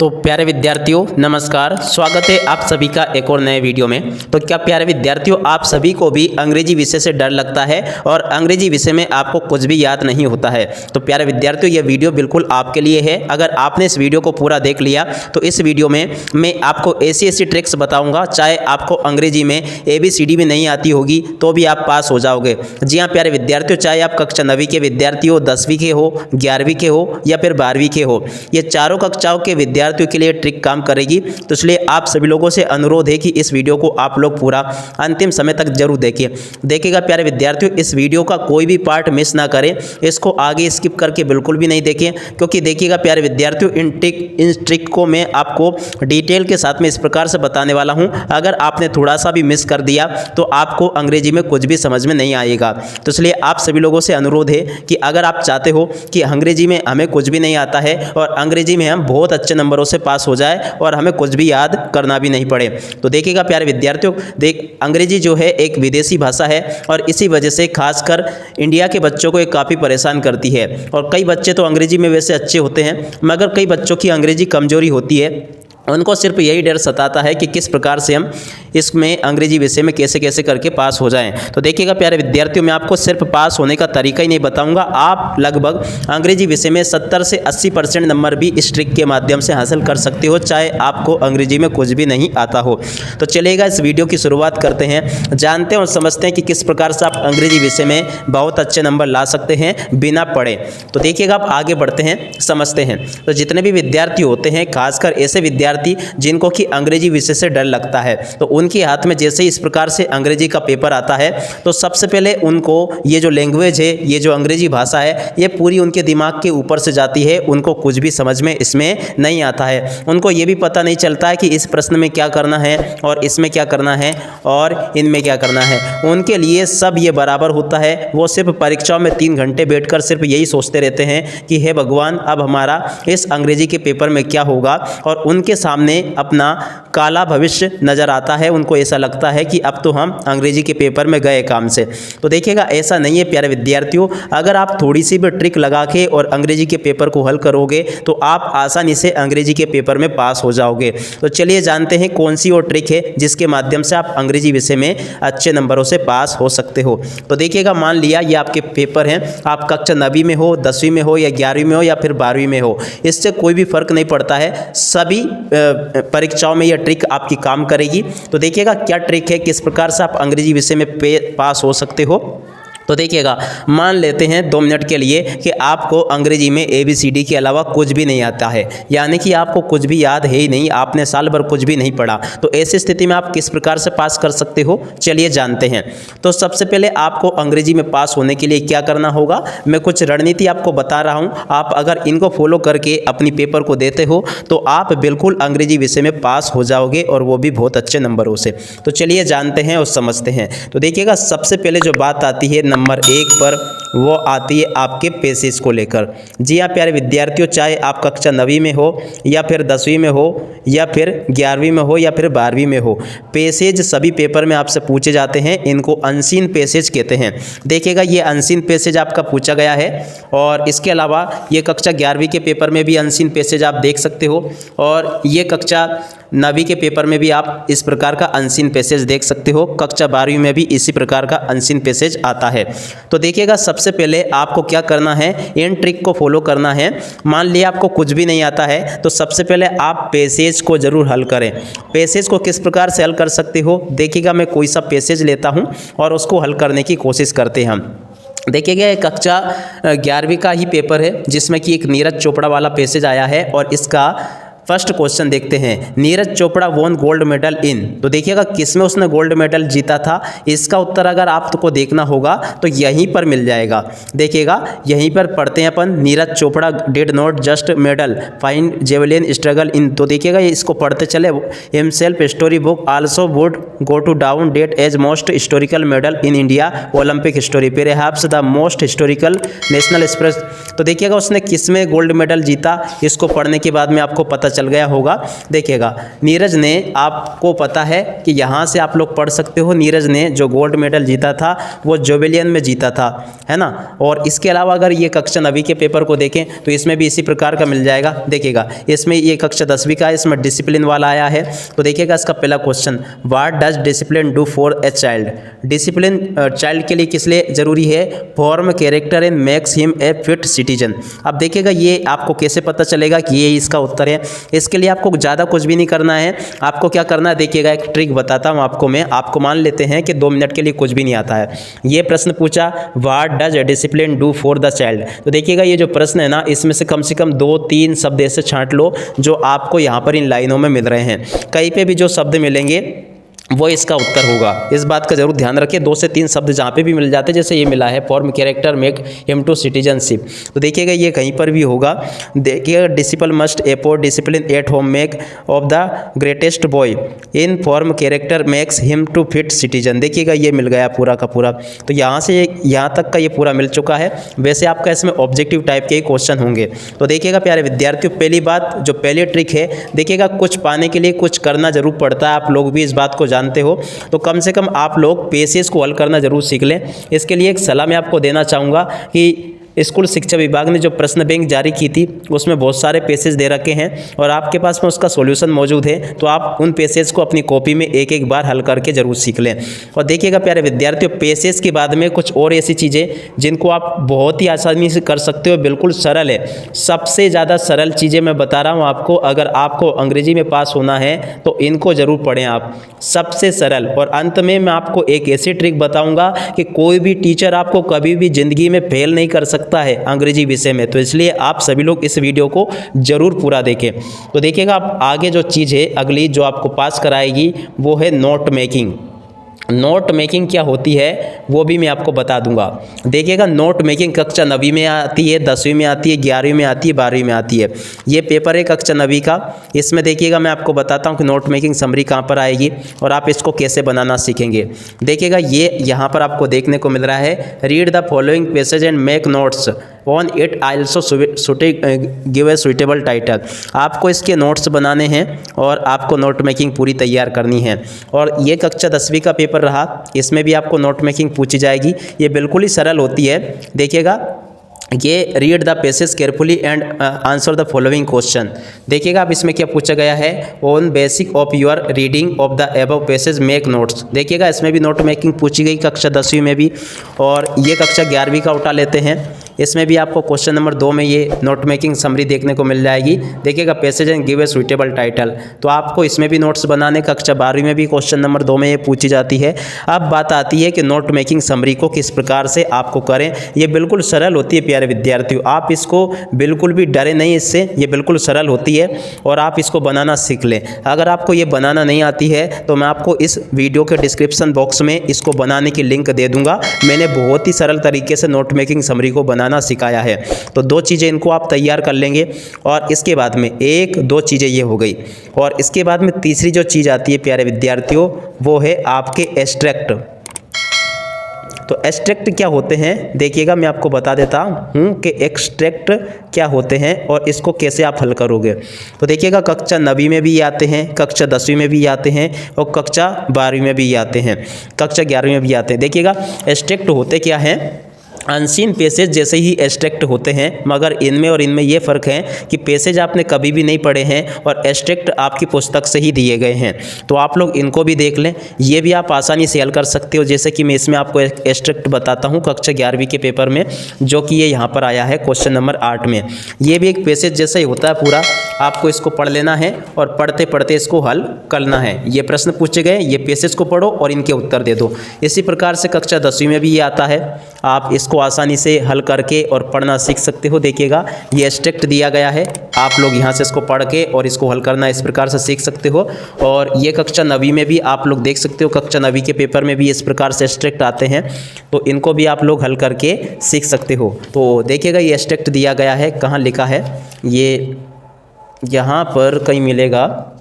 तो प्यारे विद्यार्थियों नमस्कार, स्वागत है आप सभी का एक और नए वीडियो में। तो क्या प्यारे विद्यार्थियों आप सभी को भी अंग्रेजी विषय से डर लगता है और अंग्रेजी विषय में आपको कुछ भी याद नहीं होता है? तो प्यारे विद्यार्थियों ये वीडियो बिल्कुल आपके लिए है। अगर आपने इस वीडियो को पूरा देख लिया तो इस वीडियो में मैं आपको ऐसी ट्रिक्स बताऊँगा, चाहे आपको अंग्रेजी में ABCD भी नहीं आती होगी तो भी आप पास हो जाओगे। जी हाँ प्यारे विद्यार्थियों, चाहे आप कक्षा 9वीं के विद्यार्थी हो, 10वीं के हो, 11वीं के हो या फिर 12वीं के हो, ये चारों कक्षाओं के विद्यार्थियों के लिए ट्रिक काम करेगी। तो इसलिए आप सभी लोगों से अनुरोध है कि इस वीडियो को आप लोग पूरा अंतिम समय तक जरूर देखिएगा प्यारे विद्यार्थियों, इस वीडियो का कोई भी पार्ट मिस ना करें, इसको आगे स्किप करके बिल्कुल भी नहीं देखें, क्योंकि देखिएगा प्यारे विद्यार्थियों इन ट्रिक को मैं आपको डिटेल के साथ में इस प्रकार से बताने वाला हूं। अगर आपने थोड़ा सा भी मिस कर दिया तो आपको अंग्रेजी में कुछ भी समझ में नहीं आएगा। तो इसलिए आप सभी लोगों से अनुरोध है कि अगर आप चाहते हो कि अंग्रेजी में हमें कुछ भी नहीं आता है और अंग्रेजी में हम बहुत अच्छे नंबरों से पास हो जाए और हमें कुछ भी याद करना भी नहीं पड़े, तो देखिएगा प्यारे विद्यार्थियों, अंग्रेजी जो है एक विदेशी भाषा है और इसी वजह से खासकर इंडिया के बच्चों को ये काफ़ी परेशान करती है। और कई बच्चे तो अंग्रेजी में वैसे अच्छे होते हैं, मगर कई बच्चों की अंग्रेजी कमजोरी होती है। उनको सिर्फ यही डर सताता है कि किस प्रकार से हम इसमें अंग्रेजी विषय में कैसे कैसे करके पास हो जाएं। तो देखिएगा प्यारे विद्यार्थियों, मैं आपको सिर्फ पास होने का तरीका ही नहीं बताऊंगा, आप लगभग अंग्रेजी विषय में 70 से 80% नंबर भी इस ट्रिक के माध्यम से हासिल कर सकते हो, चाहे आपको अंग्रेजी में कुछ भी नहीं आता हो। तो चलिएगा इस वीडियो की शुरुआत करते हैं, जानते हैं और समझते हैं कि किस प्रकार से आप अंग्रेजी विषय में बहुत अच्छे नंबर ला सकते हैं बिना पढ़े। तो देखिएगा आप आगे बढ़ते हैं, समझते हैं। तो जितने भी विद्यार्थी होते हैं, खासकर ऐसे विद्यार्थी जिनको कि अंग्रेजी विषय से डर लगता है, तो उनके हाथ में जैसे इस प्रकार से अंग्रेजी का पेपर आता है तो सबसे पहले उनको ये जो लैंग्वेज है, ये जो अंग्रेजी भाषा है, ये पूरी उनके दिमाग के ऊपर से जाती है। उनको कुछ भी समझ में इसमें नहीं आता है, उनको ये भी पता नहीं चलता है कि इस प्रश्न में क्या करना है और इसमें क्या करना है और इनमें क्या करना है। उनके लिए सब ये बराबर होता है। वो सिर्फ परीक्षाओं में 3 घंटे बैठकर सिर्फ यही सोचते रहते हैं कि हे भगवान, अब हमारा इस अंग्रेजी के पेपर में क्या होगा, और उनके सामने अपना काला भविष्य नजर आता है। उनको ऐसा लगता है कि अब तो हम अंग्रेजी के पेपर में गए काम से। तो देखिएगा ऐसा नहीं है प्यारे विद्यार्थियों, अगर आप थोड़ी सी भी ट्रिक लगा के और अंग्रेजी के पेपर को हल करोगे तो आप आसानी से अंग्रेजी के पेपर में पास हो जाओगे। तो चलिए जानते हैं कौन सी वो ट्रिक है जिसके माध्यम से आप अंग्रेजी विषय में अच्छे नंबरों से पास हो सकते हो। तो देखिएगा, मान लिया ये आपके पेपर हैं, आप कक्षा 9वीं में हो, 10वीं में हो या 11वीं में हो या फिर 12वीं में हो, इससे कोई भी फर्क नहीं पड़ता है, सभी परीक्षाओं में यह ट्रिक आपकी काम करेगी। तो देखिएगा क्या ट्रिक है, किस प्रकार से आप अंग्रेजी विषय में पास हो सकते हो। तो देखिएगा, मान लेते हैं 2 मिनट के लिए कि आपको अंग्रेजी में ABCD के अलावा कुछ भी नहीं आता है, यानी कि आपको कुछ भी याद है ही नहीं, आपने साल भर कुछ भी नहीं पढ़ा। तो ऐसी स्थिति में आप किस प्रकार से पास कर सकते हो, चलिए जानते हैं। तो सबसे पहले आपको अंग्रेजी में पास होने के लिए क्या करना होगा, मैं कुछ रणनीति आपको बता रहा हूँ। आप अगर इनको फॉलो करके अपनी पेपर को देते हो तो आप बिल्कुल अंग्रेजी विषय में पास हो जाओगे, और वो भी बहुत अच्छे नंबरों से। तो चलिए जानते हैं और समझते हैं। तो देखिएगा, सबसे पहले जो बात आती है नंबर 1 पर, वो आती है आपके पैसेज को लेकर। जी हाँ प्यारे विद्यार्थियों, चाहे आप कक्षा 9वीं में हो या फिर 10वीं में हो या फिर 11वीं में हो या फिर 12वीं में हो, पैसेज सभी पेपर में आपसे पूछे जाते हैं। इनको अनसीन पैसेज कहते हैं। देखिएगा, ये अनसीन पैसेज आपका पूछा गया है, और इसके अलावा ये कक्षा 11वीं के पेपर में भी अनसीन पैसेज आप देख सकते हो, और ये कक्षा 9वीं के पेपर में भी आप इस प्रकार का अनसीन पैसेज देख सकते हो। कक्षा 12वीं में भी इसी प्रकार का अनसीन पैसेज आता है। तो देखिएगा, सबसे पहले आपको क्या करना है, इन ट्रिक को फॉलो करना है। मान लिया आपको कुछ भी नहीं आता है, तो सबसे पहले आप पैसेज को जरूर हल करें। पैसेज को किस प्रकार से हल कर सकते हो, देखिएगा मैं कोई सा पैसेज लेता हूं और उसको हल करने की कोशिश करते हैं हम। देखिएगा, एक कक्षा 11वीं का ही पेपर है जिसमें कि एक नीरज चोपड़ा वाला पैसेज आया है, और इसका फर्स्ट क्वेश्चन देखते हैं। Neeraj Chopra won gold medal in, तो देखिएगा किसमें उसने गोल्ड मेडल जीता था। इसका उत्तर अगर आपको देखना होगा तो यहीं पर मिल जाएगा। देखिएगा, यहीं पर पढ़ते हैं अपन, Neeraj Chopra did not just medal fine javelin struggle in. तो देखिएगा, इसको पढ़ते चले, himself story book also would go to down date as most historical medal in India Olympic history, perhaps the most historical national express. तो देखिएगा, उसने किसमें gold medal जीता, इसको पढ़ने के बाद में आपको पता चल गया होगा। देखिएगा नीरज ने, आपको पता है कि यहाँ से आप लोग पढ़ सकते हो, नीरज ने जो गोल्ड मेडल जीता था वो जोवेलियन में जीता था, है ना। और इसके अलावा अगर ये कक्षा 9वीं के पेपर को देखें तो इसमें भी इसी प्रकार का मिल जाएगा। देखिएगा इसमें ये कक्षा 10वीं का है, इसमें डिसिप्लिन वाला आया है। तो देखिएगा इसका पहला question, what does discipline do for a child. Discipline child के लिए किस लिए जरूरी है, form character and makes him a fit citizen. अब देखिएगा ये आपको कैसे पता चलेगा कि ये इसका उत्तर है। इसके लिए आपको ज़्यादा कुछ भी नहीं करना है, आपको क्या करना है, देखिएगा एक ट्रिक बताता हूँ आपको मैं। आपको मान लेते हैं कि 2 मिनट के लिए कुछ भी नहीं आता है। ये प्रश्न पूछा, what does discipline do for the child. तो देखिएगा ये जो प्रश्न है ना, इसमें से कम 2-3 शब्द ऐसे छांट लो जो आपको यहाँ पर इन लाइनों में मिल रहे हैं। कहीं पे भी जो शब्द मिलेंगे वो इसका उत्तर होगा। इस बात का जरूर ध्यान रखिए। 2 से 3 शब्द जहाँ पे भी मिल जाते हैं, जैसे ये मिला है form character make him to citizenship, तो देखिएगा ये कहीं पर भी होगा। देखिएगा disciple must support discipline at home make of the greatest boy in form character makes him to fit citizen. देखिएगा ये मिल गया पूरा का पूरा। तो यहाँ से यहाँ तक का ये पूरा मिल चुका है। वैसे आपका इसमें ऑब्जेक्टिव टाइप के ही क्वेश्चन होंगे। तो देखिएगा प्यारे विद्यार्थियों, पहली बात जो पहली ट्रिक है, देखिएगा कुछ पाने के लिए कुछ करना जरूर पड़ता है। आप लोग भी इस बात को जानते हो, तो कम से कम आप लोग पेसेस को हल करना जरूर सीख लें। इसके लिए एक सलाह मैं आपको देना चाहूँगा कि स्कूल शिक्षा विभाग ने जो प्रश्न बैंक जारी की थी उसमें बहुत सारे पेसेज दे रखे हैं और आपके पास में उसका सॉल्यूशन मौजूद है। तो आप उन पेसेज को अपनी कॉपी में एक एक बार हल करके जरूर सीख लें। और देखिएगा प्यारे विद्यार्थियों, पेसेज के बाद में कुछ और ऐसी चीज़ें जिनको आप बहुत ही आसानी से कर सकते हो, बिल्कुल सरल है। सबसे ज़्यादा सरल चीज़ें मैं बता रहा हूँ आपको। अगर आपको अंग्रेजी में पास होना है तो इनको जरूर पढ़ें आप, सबसे सरल। और अंत में मैं आपको एक ऐसी ट्रिक बताऊँगा कि कोई भी टीचर आपको कभी भी ज़िंदगी में फेल नहीं कर सकता है अंग्रेजी विषय में। तो इसलिए आप सभी लोग इस वीडियो को जरूर पूरा देखें। तो देखिएगा आप आगे जो चीज़ है अगली जो आपको पास कराएगी वो है नोट मेकिंग। नोट मेकिंग क्या होती है वो भी मैं आपको बता दूंगा। देखिएगा नोट मेकिंग कक्षा 9वीं में आती है, 10वीं में आती है, 11वीं में आती है, 12वीं में आती है। ये पेपर है कक्षा 9वीं का। इसमें देखिएगा मैं आपको बताता हूँ कि नोट मेकिंग समरी कहाँ पर आएगी और आप इसको कैसे बनाना सीखेंगे। देखिएगा ये यहाँ पर आपको देखने को मिल रहा है, read the following passage and make notes on it also give a suitable title. आपको इसके नोट्स बनाने हैं और आपको नोट मेकिंग पूरी तैयार करनी है। और ये कक्षा 10वीं का पेपर रहा, इसमें भी आपको नोट मेकिंग पूछी जाएगी। ये बिल्कुल ही सरल होती है। देखिएगा ये read the passage carefully and answer the following question. देखिएगा अब इसमें क्या पूछा गया है, on basic of your reading of the above passage make notes. देखिएगा इसमें भी नोट मेकिंग पूछी गई कक्षा 10वीं में भी, और ये कक्षा 11वीं का उठा लेते हैं। इसमें भी आपको क्वेश्चन नंबर 2 में ये नोट मेकिंग समरी देखने को मिल जाएगी। देखिएगा passage and give a suitable title, तो आपको इसमें भी नोट्स बनाने। कक्षा 12वीं में भी क्वेश्चन नंबर 2 में ये पूछी जाती है। अब बात आती है कि नोट मेकिंग समरी को किस प्रकार से आपको करें। ये बिल्कुल सरल होती है प्यारे विद्यार्थियों, आप इसको बिल्कुल भी डरे नहीं इससे, ये बिल्कुल सरल होती है और आप इसको बनाना सीख लें। अगर आपको ये बनाना नहीं आती है तो मैं आपको इस वीडियो के डिस्क्रिप्शन बॉक्स में इसको बनाने की लिंक दे दूंगा। मैंने बहुत ही सरल तरीके से नोट मेकिंग समरी को बनाना सिखाया है। तो 2 चीज़ें इनको आप तैयार कर लेंगे और इसके बाद में 1-2 चीज़ें ये हो गई। और इसके बाद में तीसरी जो चीज़ आती है प्यारे विद्यार्थियों वो है आपके एब्स्ट्रैक्ट। तो एब्स्ट्रैक्ट क्या होते हैं, देखिएगा मैं आपको बता देता हूँ कि एब्स्ट्रैक्ट क्या होते हैं और इसको कैसे आप हल करोगे। तो देखिएगा कक्षा 9वीं में भी आते हैं, कक्षा 10वीं में भी आते हैं और कक्षा 12वीं में भी आते हैं, कक्षा 11वीं में भी आते हैं। देखिएगा एब्स्ट्रैक्ट होते क्या हैं, अनसीन पैसेज जैसे ही एब्स्ट्रैक्ट होते हैं, मगर इनमें और इनमें ये फ़र्क है कि पैसेज आपने कभी भी नहीं पढ़े हैं और एब्स्ट्रैक्ट आपकी पुस्तक से ही दिए गए हैं। तो आप लोग इनको भी देख लें, ये भी आप आसानी से हल कर सकते हो। जैसे कि मैं इसमें आपको एक एब्स्ट्रैक्ट बताता हूँ कक्षा 11वीं के पेपर में, जो कि ये यहाँ पर आया है क्वेश्चन नंबर 8 में। ये भी एक पैसेज जैसा ही होता है पूरा, आपको इसको पढ़ लेना है और पढ़ते पढ़ते इसको हल करना है। ये प्रश्न पूछे गए, ये पैसेज को पढ़ो और इनके उत्तर दे दो। इसी प्रकार से कक्षा 10वीं में भी ये आता है, आप इसको आसानी से हल करके और पढ़ना सीख सकते हो। देखिएगा ये एब्स्ट्रैक्ट दिया गया है, आप लोग यहाँ से इसको पढ़ के और इसको हल करना इस प्रकार से सीख सकते हो। और ये कक्षा 9वीं में भी आप लोग देख सकते हो, कक्षा 9वीं के पेपर में भी इस प्रकार से एब्स्ट्रैक्ट आते हैं, तो इनको भी आप लोग हल करके सीख सकते हो। तो देखिएगा ये एब्स्ट्रैक्ट दिया गया है, कहाँ लिखा है, ये यहाँ पर कहीं मिलेगा,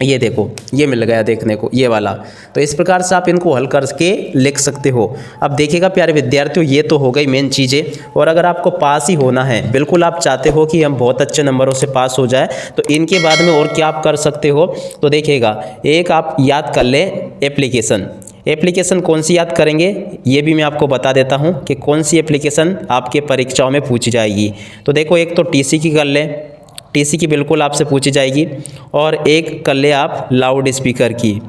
ये देखो, ये मिल गया देखने को, ये वाला। तो इस प्रकार से आप इनको हल करके लिख सकते हो। अब देखिएगा प्यारे विद्यार्थियों, ये तो हो गई मेन चीज़ें। और अगर आपको पास ही होना है, बिल्कुल आप चाहते हो कि हम बहुत अच्छे नंबरों से पास हो जाए, तो इनके बाद में और क्या आप कर सकते हो, तो देखिएगा, एक आप याद कर लें एप्लीकेशन। एप्लीकेशन कौन सी याद करेंगे, ये भी मैं आपको बता देता हूँ कि कौन सी एप्लीकेशन आपके परीक्षाओं में पूछी जाएगी। तो देखो, एक तो टीसी की कर लें, टीसी की बिल्कुल आपसे पूछी जाएगी। और एक कर ले आप लाउड स्पीकर की,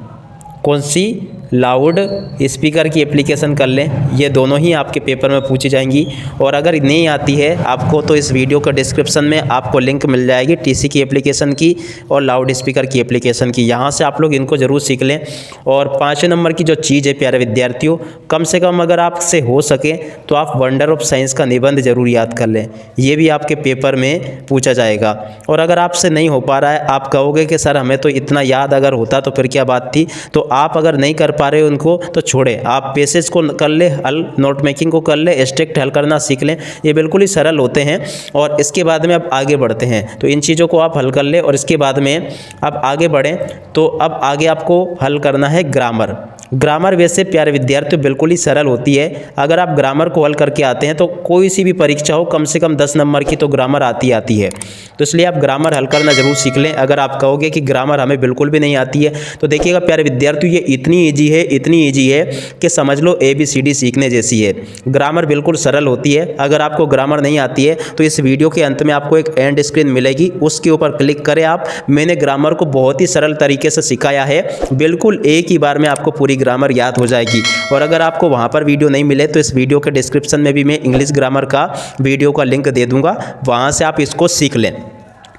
कौन सी, लाउड स्पीकर की एप्लीकेशन कर लें। ये दोनों ही आपके पेपर में पूछी जाएंगी। और अगर नहीं आती है आपको, तो इस वीडियो के डिस्क्रिप्शन में आपको लिंक मिल जाएगी टीसी की एप्लीकेशन की और लाउड स्पीकर की एप्लीकेशन की। यहाँ से आप लोग इनको ज़रूर सीख लें। और 5वें नंबर की जो चीज़ है प्यारे विद्यार्थियों, कम से कम अगर आपसे हो सके तो आप वंडर ऑफ साइंस का निबंध जरूर याद कर लें। ये भी आपके पेपर में पूछा जाएगा। और अगर आपसे नहीं हो पा रहा है, आप कहोगे कि सर हमें तो इतना याद अगर होता तो फिर क्या बात थी, तो आप अगर नहीं कर पा रहे हो उनको, तो छोड़े, आप पेसेज को कर ले हल, नोट मेकिंग को कर ले, स्ट्रिक्ट हल करना सीख लें। ये बिल्कुल ही सरल होते हैं। और इसके बाद में अब आगे बढ़ते हैं, तो इन चीज़ों को आप हल कर ले। और इसके बाद में अब आगे बढ़ें, तो अब आगे आपको हल करना है ग्रामर। ग्रामर वैसे प्यारे विद्यार्थियों बिल्कुल ही सरल होती है। अगर आप ग्रामर को हल करके आते हैं, तो कोई सी भी परीक्षा हो, कम से कम 10 नंबर की तो ग्रामर आती है। तो इसलिए आप ग्रामर हल करना जरूर सीख लें। अगर आप कहोगे कि ग्रामर हमें बिल्कुल भी नहीं आती है, तो देखिएगा प्यारे विद्यार्थियों, ये इतनी ईजी है कि समझ लो ABCD सीखने जैसी है। ग्रामर बिल्कुल सरल होती है। अगर आपको ग्रामर नहीं आती है, तो इस वीडियो के अंत में आपको एक एंड स्क्रीन मिलेगी, उसके ऊपर क्लिक करें आप। मैंने ग्रामर को बहुत ही सरल तरीके से सिखाया है, बिल्कुल एक ही बार में आपको पूरी ग्रामर याद हो जाएगी। और अगर आपको वहां पर वीडियो नहीं मिले, तो इस वीडियो के डिस्क्रिप्शन में भी मैं इंग्लिश ग्रामर का वीडियो का लिंक दे दूंगा, वहां से आप इसको सीख लें।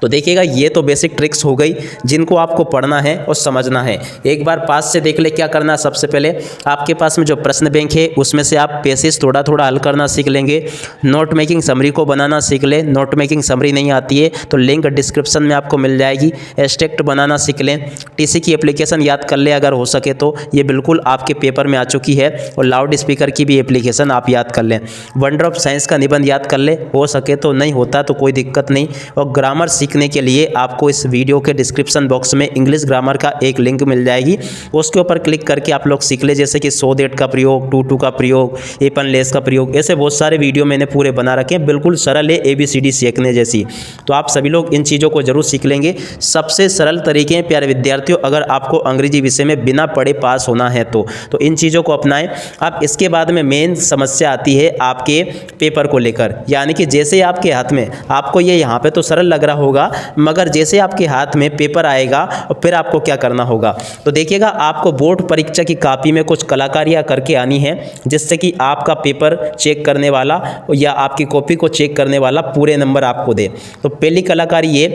तो देखिएगा, ये तो बेसिक ट्रिक्स हो गई जिनको आपको पढ़ना है और समझना है। एक बार पास से देख ले क्या करना है। सबसे पहले आपके पास में जो प्रश्न बैंक है, उसमें से आप पेसेज थोड़ा थोड़ा हल करना सीख लेंगे। नोट मेकिंग समरी को बनाना सीख ले। नोट मेकिंग समरी नहीं आती है तो लिंक डिस्क्रिप्शन में आपको मिल जाएगी। एब्स्ट्रैक्ट बनाना सीख लें। टीसी की एप्लीकेशन याद कर ले अगर हो सके तो, ये बिल्कुल आपके पेपर में आ चुकी है। और लाउड स्पीकर की भी एप्लीकेशन आप याद कर लें। वंडर ऑफ साइंस का निबंध याद कर ले, हो सके तो, नहीं होता तो कोई दिक्कत नहीं। और ग्रामर सीखने के लिए आपको इस वीडियो के डिस्क्रिप्शन बॉक्स में इंग्लिश ग्रामर का एक लिंक मिल जाएगी, उसके ऊपर क्लिक करके आप लोग सीख ले। जैसे कि सो दैट का प्रयोग, टू का प्रयोग, एपन लेस का प्रयोग, ऐसे बहुत सारे वीडियो मैंने पूरे बना रखे हैं। बिल्कुल सरल है ABCD सीखने जैसी। तो आप सभी लोग इन चीज़ों को जरूर सीख लेंगे। सबसे सरल तरीके हैं प्यारे विद्यार्थियों, अगर आपको अंग्रेजी विषय में बिना पढ़े पास होना है तो इन चीज़ों को अपनाएं। अब इसके बाद में मेन समस्या आती है आपके पेपर को लेकर, यानी कि जैसे आपके हाथ में, आपको ये यहाँ पे तो सरल लग रहा होगा, मगर जैसे आपके हाथ में पेपर आएगा और फिर आपको क्या करना होगा। तो देखिएगा, आपको बोर्ड परीक्षा की कॉपी में कुछ कलाकारियाँ करके आनी है, जिससे कि आपका पेपर चेक करने वाला या आपकी कॉपी को चेक करने वाला पूरे नंबर आपको दे। तो पहली कलाकारी ये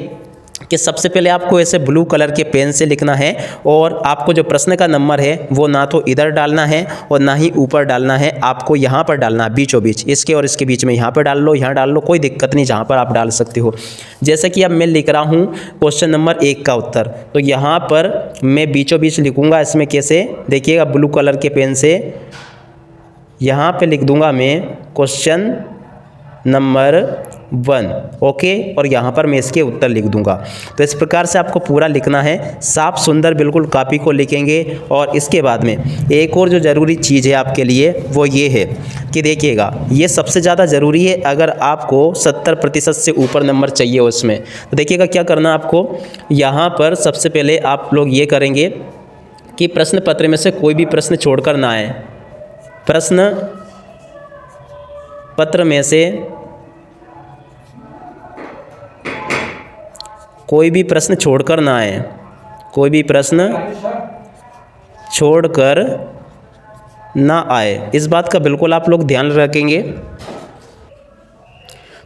कि सबसे पहले आपको ऐसे ब्लू कलर के पेन से लिखना है। और आपको जो प्रश्न का नंबर है वो ना तो इधर डालना है और ना ही ऊपर डालना है, आपको यहाँ पर डालना है, बीचों बीच, इसके और इसके बीच में। यहाँ पर डाल लो, यहाँ डाल लो, कोई दिक्कत नहीं, जहाँ पर आप डाल सकते हो। जैसे कि अब मैं लिख रहा हूँ क्वेश्चन नंबर 1 का उत्तर, तो यहाँ पर मैं बीचों बीच लिखूँगा। इसमें कैसे, देखिएगा, ब्लू कलर के पेन से यहाँ पर लिख दूँगा मैं क्वेश्चन नंबर 1, ओके। और यहाँ पर मैं इसके उत्तर लिख दूंगा। तो इस प्रकार से आपको पूरा लिखना है, साफ सुंदर बिल्कुल कॉपी को लिखेंगे। और इसके बाद में एक और जो ज़रूरी चीज़ है आपके लिए वो ये है कि देखिएगा, ये सबसे ज़्यादा ज़रूरी है अगर आपको 70% से ऊपर नंबर चाहिए उसमें। तो देखिएगा क्या करना आपको, यहाँ पर सबसे पहले आप लोग ये करेंगे कि प्रश्न पत्र में से कोई भी प्रश्न छोड़कर ना आए। प्रश्न पत्र में से कोई भी प्रश्न छोड़कर ना आए, कोई भी प्रश्न छोड़कर ना आए, इस बात का बिल्कुल आप लोग ध्यान रखेंगे।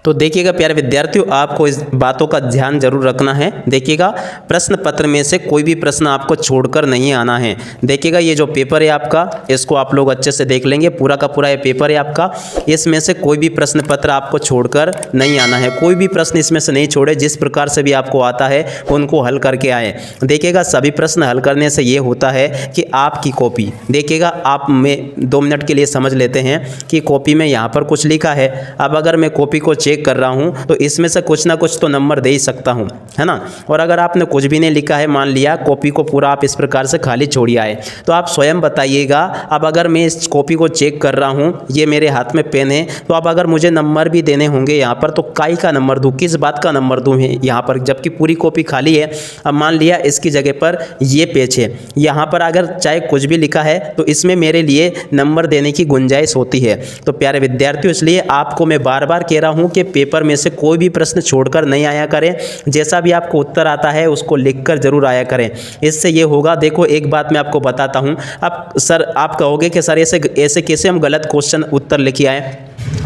तो देखिएगा प्यारे विद्यार्थियों, आपको इस बातों का ध्यान जरूर रखना है। देखिएगा, प्रश्न पत्र में से कोई भी प्रश्न आपको छोड़कर नहीं आना है। देखिएगा, ये जो पेपर है आपका, इसको आप लोग अच्छे से देख लेंगे। पूरा का पूरा ये पेपर है आपका, इसमें से कोई भी प्रश्न पत्र आपको छोड़कर नहीं आना है। कोई भी प्रश्न इसमें से नहीं छोड़े, जिस प्रकार से भी आपको आता है उनको हल करके आए। देखिएगा, सभी प्रश्न हल करने से ये होता है कि आपकी कॉपी, देखिएगा, आप में 2 मिनट के लिए समझ लेते हैं कि कॉपी में यहाँ पर कुछ लिखा है। अब अगर मैं कॉपी को चेक चेक कर रहा हूँ तो इसमें से कुछ ना कुछ तो नंबर दे ही सकता हूँ, है ना। और अगर आपने कुछ भी नहीं लिखा है, मान लिया कॉपी को पूरा आप इस प्रकार से खाली छोड़िया है, तो आप स्वयं बताइएगा। अब अगर मैं इस कॉपी को चेक कर रहा हूँ, ये मेरे हाथ में पेन है, तो अब अगर मुझे नंबर भी देने होंगे यहाँ पर, तो काई का नंबर दूँ, किस बात का नंबर दूँ यहाँ पर, जबकि पूरी कॉपी खाली है। अब मान लिया इसकी जगह पर ये पेज है, यहाँ पर अगर चाहे कुछ भी लिखा है तो इसमें मेरे लिए नंबर देने की गुंजाइश होती है। तो प्यारे विद्यार्थियों, इसलिए आपको मैं बार बार कह रहा हूँ कि पेपर में से कोई भी प्रश्न छोड़कर नहीं आया करें, जैसा भी आपको उत्तर आता है उसको लिखकर जरूर आया करें। इससे ये होगा, देखो एक बात मैं आपको बताता हूँ। अब सर आप कहोगे कि सर ऐसे कैसे हम गलत क्वेश्चन उत्तर लिखे आए,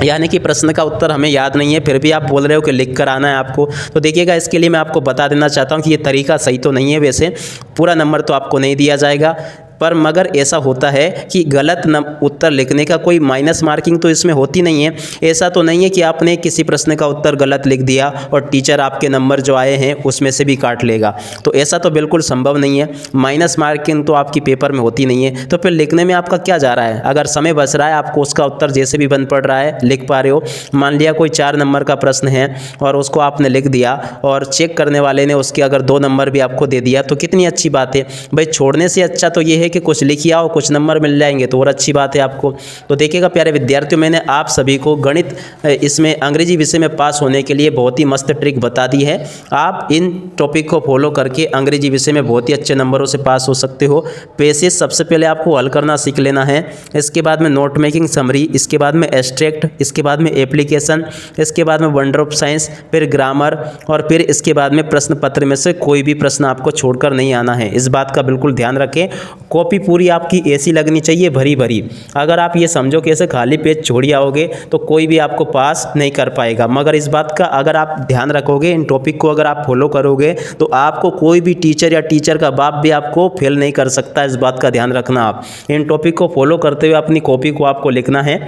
यानी कि प्रश्न का उत्तर हमें याद नहीं है, फिर भी आप बोल रहे हो कि लिख कर आना है आपको। तो देखिएगा, इसके लिए मैं आपको बता देना चाहता हूँ कि ये तरीका सही तो नहीं है। वैसे पूरा नंबर तो आपको नहीं दिया जाएगा, पर मगर ऐसा होता है कि गलत उत्तर लिखने का कोई माइनस मार्किंग तो इसमें होती नहीं है। ऐसा तो नहीं है कि आपने किसी प्रश्न का उत्तर गलत लिख दिया और टीचर आपके नंबर जो आए हैं उसमें से भी काट लेगा, तो ऐसा तो बिल्कुल संभव नहीं है। माइनस मार्किंग तो आपकी पेपर में होती नहीं है, तो फिर लिखने में आपका क्या जा रहा है। अगर समय बच रहा है, आपको उसका उत्तर जैसे भी बन पड़ रहा है लिख पा रहे हो। मान लिया कोई 4 नंबर का प्रश्न है और उसको आपने लिख दिया और चेक करने वाले ने उसके अगर 2 नंबर भी आपको दे दिया, तो कितनी अच्छी बात है भाई। छोड़ने से अच्छा तो ये है कि कुछ लिखिए और कुछ नंबर मिल जाएंगे, तो और अच्छी बात है आपको। तो देखिएगा प्यारे विद्यार्थियों, मैंने आप सभी को गणित इसमें अंग्रेजी विषय में पास होने के लिए बहुत ही मस्त ट्रिक बता दी है। आप इन टॉपिक को फॉलो करके अंग्रेजी विषय में बहुत ही अच्छे नंबरों से पास हो सकते हो। पेसेज सबसे पहले आपको हल करना सीख लेना है, इसके बाद में नोट मेकिंग समरी, इसके बाद में एब्स्ट्रैक्ट, इसके बाद में एप्लीकेशन, इसके बाद में वंडर ऑफ साइंस, फिर ग्रामर, और फिर इसके बाद में प्रश्न पत्र में से कोई भी प्रश्न आपको छोड़कर नहीं आना है। इस बात का बिल्कुल ध्यान रखें। कॉपी पूरी आपकी ऐसी लगनी चाहिए भरी भरी। अगर आप ये समझो कि ऐसे खाली पेज छोड़ आओगे तो कोई भी आपको पास नहीं कर पाएगा। मगर इस बात का अगर आप ध्यान रखोगे, इन टॉपिक को अगर आप फॉलो करोगे, तो आपको कोई भी टीचर या टीचर का बाप भी आपको फेल नहीं कर सकता। इस बात का ध्यान रखना। आप इन टॉपिक को फॉलो करते हुए अपनी कॉपी को आपको लिखना है।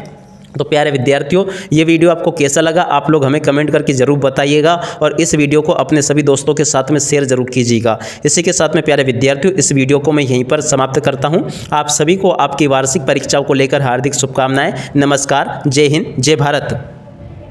तो प्यारे विद्यार्थियों, ये वीडियो आपको कैसा लगा आप लोग हमें कमेंट करके ज़रूर बताइएगा, और इस वीडियो को अपने सभी दोस्तों के साथ में शेयर ज़रूर कीजिएगा। इसी के साथ में प्यारे विद्यार्थियों, इस वीडियो को मैं यहीं पर समाप्त करता हूं। आप सभी को आपकी वार्षिक परीक्षाओं को लेकर हार्दिक शुभकामनाएं। नमस्कार, जय हिंद, जय भारत।